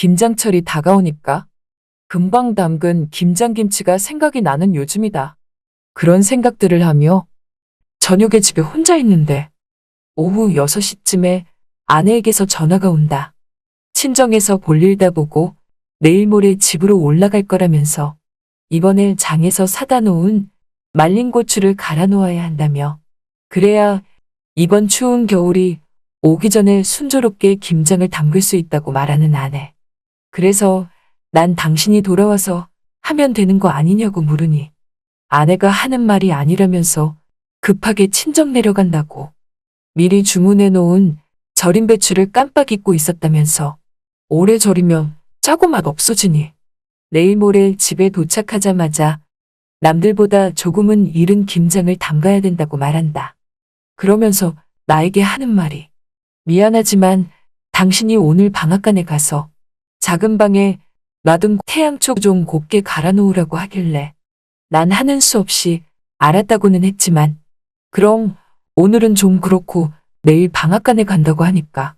김장철이 다가오니까 금방 담근 김장김치가 생각이 나는 요즘이다. 그런 생각들을 하며 저녁에 집에 혼자 있는데 오후 6시쯤에 아내에게서 전화가 온다. 친정에서 볼일 다 보고 내일 모레 집으로 올라갈 거라면서 이번에 장에서 사다 놓은 말린 고추를 갈아 놓아야 한다며 그래야 이번 추운 겨울이 오기 전에 순조롭게 김장을 담글 수 있다고 말하는 아내. 그래서 난 당신이 돌아와서 하면 되는 거 아니냐고 물으니 아내가 하는 말이 아니라면서 급하게 친정 내려간다고 미리 주문해 놓은 절인 배추를 깜빡 잊고 있었다면서 오래 절이면 짜고 맛 없어지니 내일 모레 집에 도착하자마자 남들보다 조금은 이른 김장을 담가야 된다고 말한다. 그러면서 나에게 하는 말이 미안하지만 당신이 오늘 방앗간에 가서 작은 방에 놔둔 태양초 좀 곱게 갈아 놓으라고 하길래 난 하는 수 없이 알았다고는 했지만 그럼 오늘은 좀 그렇고 내일 방앗간에 간다고 하니까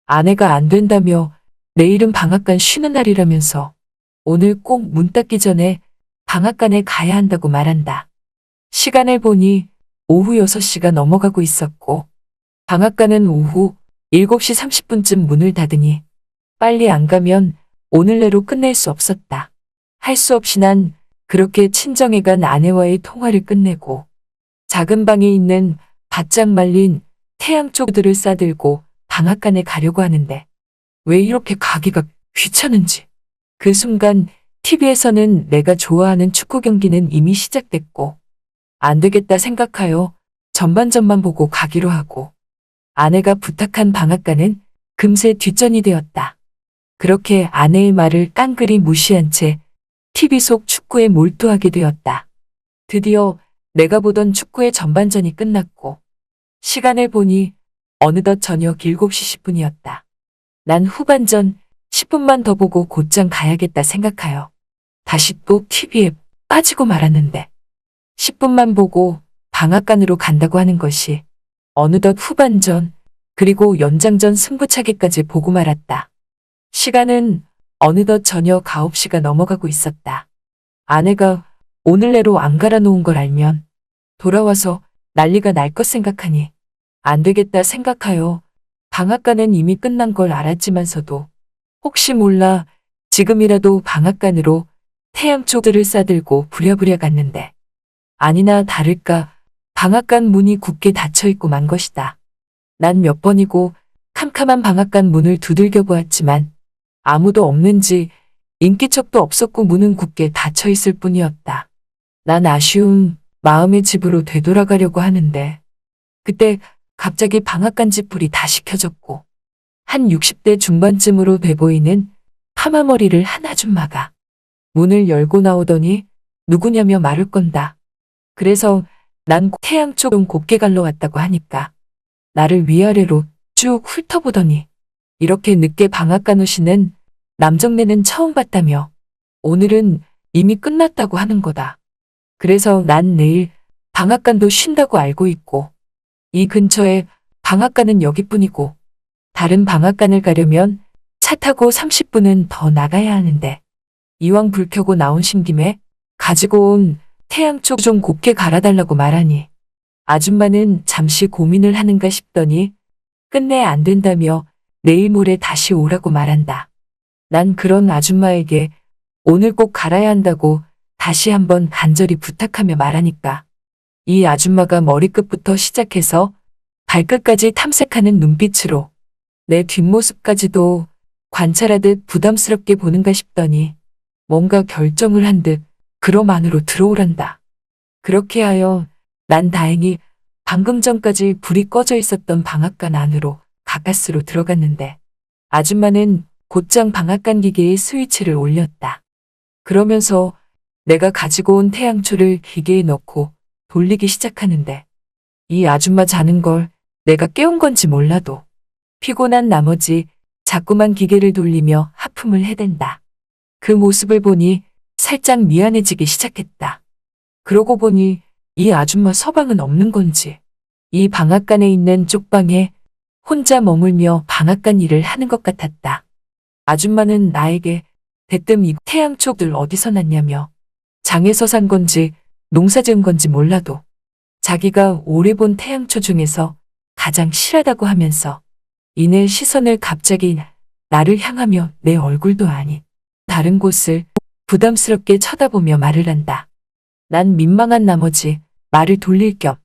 아내가 안 된다며 내일은 방앗간 쉬는 날이라면서 오늘 꼭 문 닫기 전에 방앗간에 가야 한다고 말한다. 시간을 보니 오후 6시가 넘어가고 있었고 방앗간은 오후 7시 30분쯤 문을 닫으니 빨리 안 가면 오늘 내로 끝낼 수 없었다. 할 수 없이 난 그렇게 친정에 간 아내와의 통화를 끝내고 작은 방에 있는 바짝 말린 태양초들을 싸들고 방앗간에 가려고 하는데 왜 이렇게 가기가 귀찮은지. 그 순간 TV에서는 내가 좋아하는 축구 경기는 이미 시작됐고 안 되겠다 생각하여 전반전만 보고 가기로 하고 아내가 부탁한 방앗간은 금세 뒷전이 되었다. 그렇게 아내의 말을 깡그리 무시한 채 TV 속 축구에 몰두하게 되었다. 드디어 내가 보던 축구의 전반전이 끝났고 시간을 보니 어느덧 저녁 7시 10분이었다. 난 후반전 10분만 더 보고 곧장 가야겠다 생각하여 다시 또 TV에 빠지고 말았는데 10분만 보고 방앗간으로 간다고 하는 것이 어느덧 후반전 그리고 연장전 승부차기까지 보고 말았다. 시간은 어느덧 저녁 9시가 넘어가고 있었다. 아내가 오늘 내로 안 갈아 놓은 걸 알면 돌아와서 난리가 날 것 생각하니 안 되겠다 생각하여 방앗간은 이미 끝난 걸 알았지만서도 혹시 몰라 지금이라도 방앗간으로 태양초들을 싸들고 부랴부랴 갔는데 아니나 다를까 방앗간 문이 굳게 닫혀있고 만 것이다. 난 몇 번이고 캄캄한 방앗간 문을 두들겨 보았지만 아무도 없는지 인기척도 없었고 문은 굳게 닫혀있을 뿐이었다. 난 아쉬운 마음의 집으로 되돌아가려고 하는데 그때 갑자기 방앗간 집 불이 다시 켜졌고 한 60대 중반쯤으로 돼 보이는 파마머리를 한 아줌마가 문을 열고 나오더니 누구냐며 말을 건다. 그래서 난 태양초 좀 곱게 갈러 왔다고 하니까 나를 위아래로 쭉 훑어보더니 이렇게 늦게 방앗간 오시는 남정네는 처음 봤다며 오늘은 이미 끝났다고 하는 거다. 그래서 난 내일 방앗간도 쉰다고 알고 있고 이 근처에 방앗간은 여기뿐이고 다른 방앗간을 가려면 차 타고 30분은 더 나가야 하는데 이왕 불 켜고 나오신 김에 가지고 온 태양초 좀 곱게 갈아달라고 말하니 아줌마는 잠시 고민을 하는가 싶더니 끝내 안 된다며 내일 모레 다시 오라고 말한다. 난 그런 아줌마에게 오늘 꼭 갈아야 한다고 다시 한번 간절히 부탁하며 말하니까 이 아줌마가 머리끝부터 시작해서 발끝까지 탐색하는 눈빛으로 내 뒷모습까지도 관찰하듯 부담스럽게 보는가 싶더니 뭔가 결정을 한 듯 그럼 안으로 들어오란다. 그렇게 하여 난 다행히 방금 전까지 불이 꺼져 있었던 방앗간 안으로 가까스로 들어갔는데 아줌마는 곧장 방앗간 기계의 스위치를 올렸다. 그러면서 내가 가지고 온 태양초를 기계에 넣고 돌리기 시작하는데 이 아줌마 자는 걸 내가 깨운 건지 몰라도 피곤한 나머지 자꾸만 기계를 돌리며 하품을 해댄다. 그 모습을 보니 살짝 미안해지기 시작했다. 그러고 보니 이 아줌마 서방은 없는 건지 이 방앗간에 있는 쪽방에 혼자 머물며 방앗간 일을 하는 것 같았다. 아줌마는 나에게 대뜸 이 태양초들 어디서 났냐며 장에서 산 건지 농사 지은 건지 몰라도 자기가 오래 본 태양초 중에서 가장 실하다고 하면서 이내 시선을 갑자기 나를 향하며 내 얼굴도 아닌 다른 곳을 부담스럽게 쳐다보며 말을 한다. 난 민망한 나머지 말을 돌릴 겸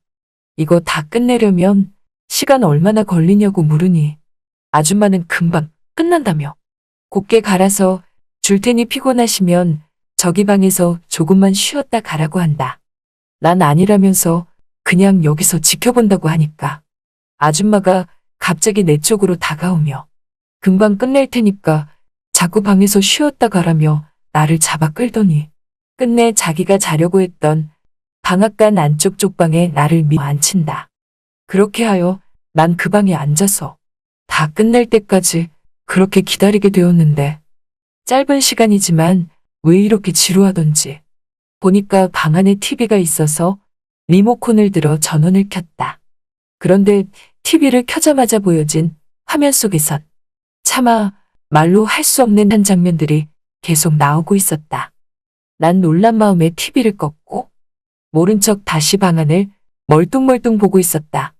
이거 다 끝내려면 시간 얼마나 걸리냐고 물으니 아줌마는 금방 끝난다며 곱게 갈아서 줄 테니 피곤하시면 저기 방에서 조금만 쉬었다 가라고 한다. 난 아니라면서 그냥 여기서 지켜본다고 하니까 아줌마가 갑자기 내 쪽으로 다가오며 금방 끝낼 테니까 자꾸 방에서 쉬었다 가라며 나를 잡아 끌더니 끝내 자기가 자려고 했던 방앗간 안쪽 쪽방에 나를 밀어 앉힌다. 그렇게 하여 난 그 방에 앉아서 다 끝낼 때까지 그렇게 기다리게 되었는데 짧은 시간이지만 왜 이렇게 지루하던지 보니까 방 안에 TV가 있어서 리모컨을 들어 전원을 켰다. 그런데 TV를 켜자마자 보여진 화면 속에선 차마 말로 할 수 없는 한 장면들이 계속 나오고 있었다. 난 놀란 마음에 TV를 껐고 모른 척 다시 방 안을 멀뚱멀뚱 보고 있었다.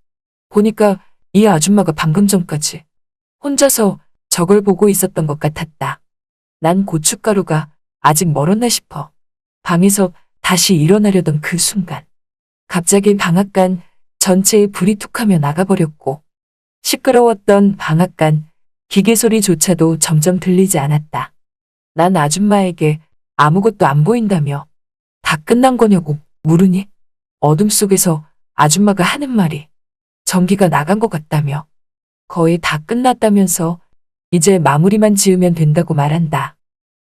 보니까 이 아줌마가 방금 전까지 혼자서 저걸 보고 있었던 것 같았다. 난 고춧가루가 아직 멀었나 싶어 방에서 다시 일어나려던 그 순간 갑자기 방앗간 전체에 불이 툭하며 나가버렸고 시끄러웠던 방앗간 기계 소리조차도 점점 들리지 않았다. 난 아줌마에게 아무것도 안 보인다며 다 끝난 거냐고 물으니 어둠 속에서 아줌마가 하는 말이 전기가 나간 것 같다며 거의 다 끝났다면서 이제 마무리만 지으면 된다고 말한다.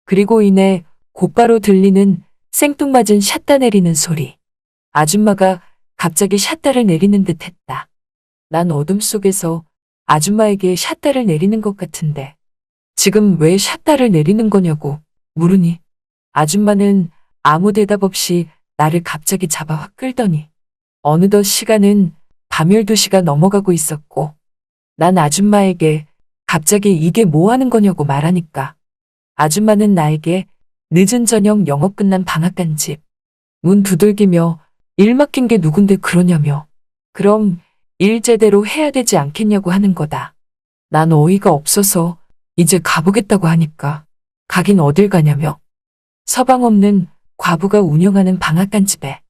그리고 이내 곧바로 들리는 생뚱맞은 샷다 내리는 소리. 아줌마가 갑자기 샷다를 내리는 듯 했다. 난 어둠 속에서 아줌마에게 샷다를 내리는 것 같은데 지금 왜 샷다를 내리는 거냐고 물으니 아줌마는 아무 대답 없이 나를 갑자기 잡아 확 끌더니 어느덧 시간은 밤 12시가 넘어가고 있었고 난 아줌마에게 갑자기 이게 뭐 하는 거냐고 말하니까 아줌마는 나에게 늦은 저녁 영업 끝난 방앗간 집 문 두들기며 일 맡긴 게 누군데 그러냐며 그럼 일 제대로 해야 되지 않겠냐고 하는 거다. 난 어이가 없어서 이제 가보겠다고 하니까 가긴 어딜 가냐며 서방 없는 과부가 운영하는 방앗간 집에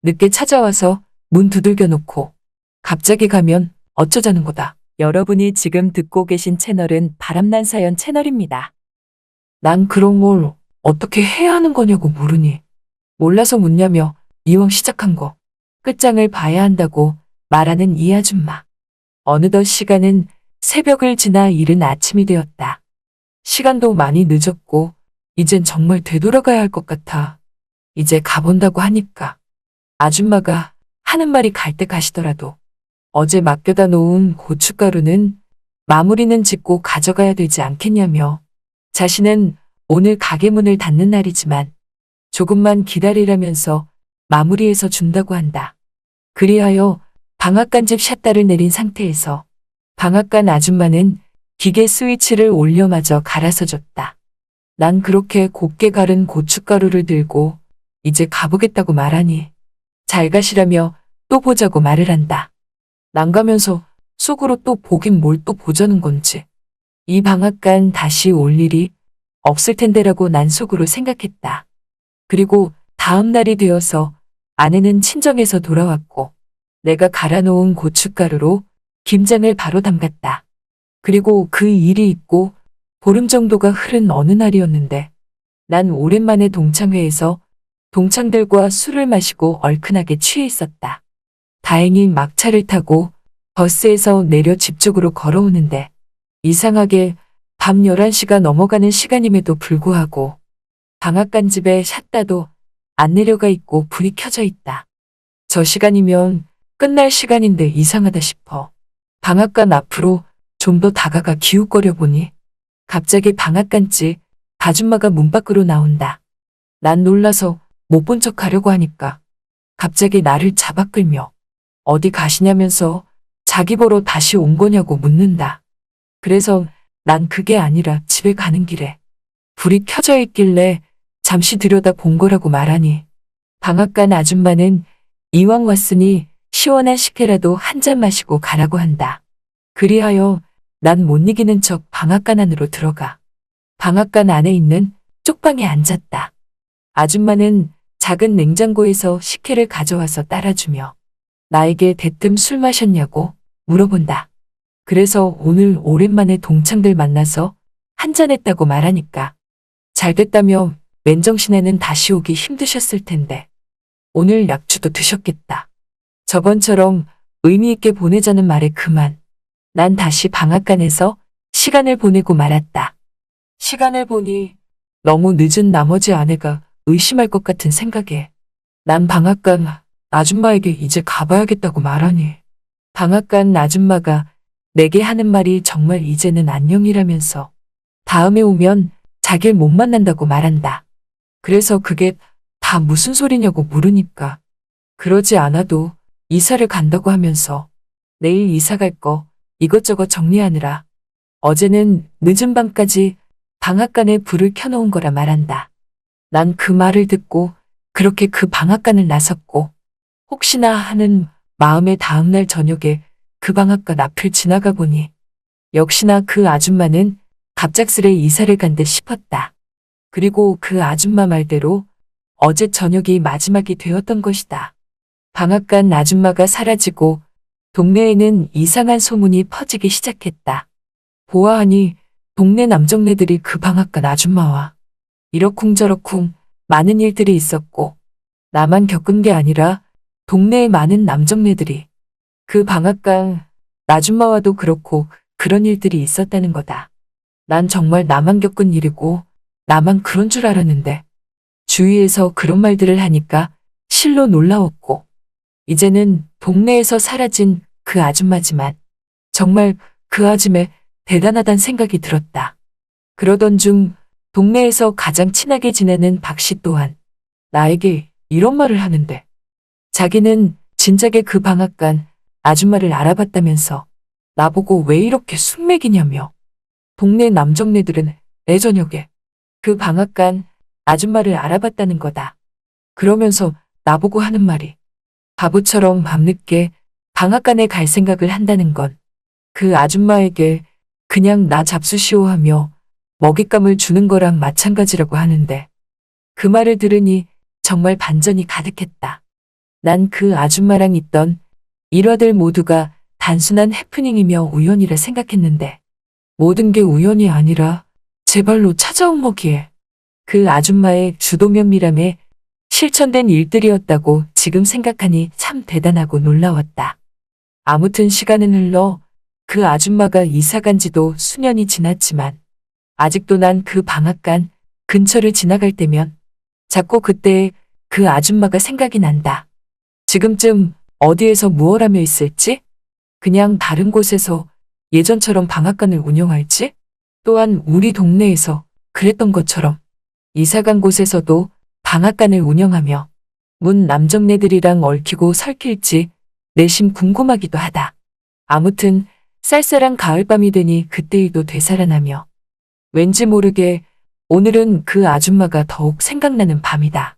늦게 찾아와서 문 두들겨 놓고 갑자기 가면 어쩌자는 거다. 여러분이 지금 듣고 계신 채널은 바람난 사연 채널입니다. 난 그런 걸 어떻게 해야 하는 거냐고 물으니 몰라서 묻냐며 이왕 시작한 거 끝장을 봐야 한다고 말하는 이 아줌마. 어느덧 시간은 새벽을 지나 이른 아침이 되었다. 시간도 많이 늦었고 이젠 정말 되돌아가야 할 것 같아. 이제 가본다고 하니까 아줌마가 하는 말이 갈 때 가시더라도 어제 맡겨다 놓은 고춧가루는 마무리는 짓고 가져가야 되지 않겠냐며 자신은 오늘 가게 문을 닫는 날이지만 조금만 기다리라면서 마무리해서 준다고 한다. 그리하여 방앗간 집 샷다를 내린 상태에서 방앗간 아줌마는 기계 스위치를 올려마저 갈아서 줬다. 난 그렇게 곱게 갈은 고춧가루를 들고 이제 가보겠다고 말하니 잘 가시라며 또 보자고 말을 한다. 난 가면서 속으로 또 보긴 뭘 또 보자는 건지 이 방앗간 다시 올 일이 없을 텐데라고 난 속으로 생각했다. 그리고 다음 날이 되어서 아내는 친정에서 돌아왔고 내가 갈아놓은 고춧가루로 김장을 바로 담갔다. 그리고 그 일이 있고 보름 정도가 흐른 어느 날이었는데 난 오랜만에 동창회에서 동창들과 술을 마시고 얼큰하게 취해 있었다. 다행히 막차를 타고 버스에서 내려 집 쪽으로 걸어오는데 이상하게 밤 11시가 넘어가는 시간임에도 불구하고 방앗간 집에 샷다도 안 내려가 있고 불이 켜져 있다. 저 시간이면 끝날 시간인데 이상하다 싶어 방앗간 앞으로 좀 더 다가가 기웃거려 보니 갑자기 방앗간집 아줌마가 문 밖으로 나온다. 난 놀라서 못 본 척 하려고 하니까 갑자기 나를 잡아 끌며 어디 가시냐면서 자기 보러 다시 온 거냐고 묻는다. 그래서 난 그게 아니라 집에 가는 길에 불이 켜져 있길래 잠시 들여다 본 거라고 말하니 방앗간 아줌마는 이왕 왔으니 시원한 식혜라도 한 잔 마시고 가라고 한다. 그리하여 난 못 이기는 척 방앗간 안으로 들어가 방앗간 안에 있는 쪽방에 앉았다. 아줌마는 작은 냉장고에서 식혜를 가져와서 따라주며 나에게 대뜸 술 마셨냐고 물어본다. 그래서 오늘 오랜만에 동창들 만나서 한잔했다고 말하니까 잘 됐다며 맨정신에는 다시 오기 힘드셨을 텐데 오늘 약주도 드셨겠다. 저번처럼 의미 있게 보내자는 말에 그만. 난 다시 방앗간에서 시간을 보내고 말았다. 시간을 보니 너무 늦은 나머지 아내가 의심할 것 같은 생각에 난 방앗간 아줌마에게 이제 가봐야겠다고 말하니 방앗간 아줌마가 내게 하는 말이 정말 이제는 안녕이라면서 다음에 오면 자길 못 만난다고 말한다. 그래서 그게 다 무슨 소리냐고 물으니까 그러지 않아도 이사를 간다고 하면서 내일 이사 갈 거 이것저것 정리하느라 어제는 늦은 밤까지 방앗간에 불을 켜놓은 거라 말한다. 난 그 말을 듣고 그렇게 그 방앗간을 나섰고 혹시나 하는 마음에 다음날 저녁에 그 방앗간 앞을 지나가 보니 역시나 그 아줌마는 갑작스레 이사를 간 듯 싶었다. 그리고 그 아줌마 말대로 어제 저녁이 마지막이 되었던 것이다. 방앗간 아줌마가 사라지고 동네에는 이상한 소문이 퍼지기 시작했다. 보아하니 동네 남정네들이 그 방앗간 아줌마와 이러쿵저러쿵 많은 일들이 있었고 나만 겪은 게 아니라 동네의 많은 남정네들이 그 방앗간 아줌마와도 그렇고 그런 일들이 있었다는 거다. 난 정말 나만 겪은 일이고 나만 그런 줄 알았는데 주위에서 그런 말들을 하니까 실로 놀라웠고 이제는 동네에서 사라진 그 아줌마지만 정말 그 아줌매 대단하단 생각이 들었다. 그러던 중 동네에서 가장 친하게 지내는 박씨 또한 나에게 이런 말을 하는데 자기는 진작에 그 방앗간 아줌마를 알아봤다면서 나보고 왜 이렇게 숙맥이냐며 동네 남정네들은 내 저녁에 그 방앗간 아줌마를 알아봤다는 거다. 그러면서 나보고 하는 말이 바보처럼 밤늦게 방앗간에 갈 생각을 한다는 건 그 아줌마에게 그냥 나 잡수시오 하며 먹잇감을 주는 거랑 마찬가지라고 하는데 그 말을 들으니 정말 반전이 가득했다. 난 그 아줌마랑 있던 일화들 모두가 단순한 해프닝이며 우연이라 생각했는데 모든 게 우연이 아니라 제 발로 찾아온 거기에 그 아줌마의 주도 면밀함에 실천된 일들이었다고 지금 생각하니 참 대단하고 놀라웠다. 아무튼 시간은 흘러 그 아줌마가 이사 간 지도 수년이 지났지만 아직도 난 그 방앗간 근처를 지나갈 때면 자꾸 그때의 그 아줌마가 생각이 난다. 지금쯤 어디에서 무얼 하며 있을지? 그냥 다른 곳에서 예전처럼 방앗간을 운영할지? 또한 우리 동네에서 그랬던 것처럼 이사간 곳에서도 방앗간을 운영하며 문 남정네들이랑 얽히고 설킬지 내심 궁금하기도 하다. 아무튼 쌀쌀한 가을밤이 되니 그때 일도 되살아나며 왠지 모르게 오늘은 그 아줌마가 더욱 생각나는 밤이다.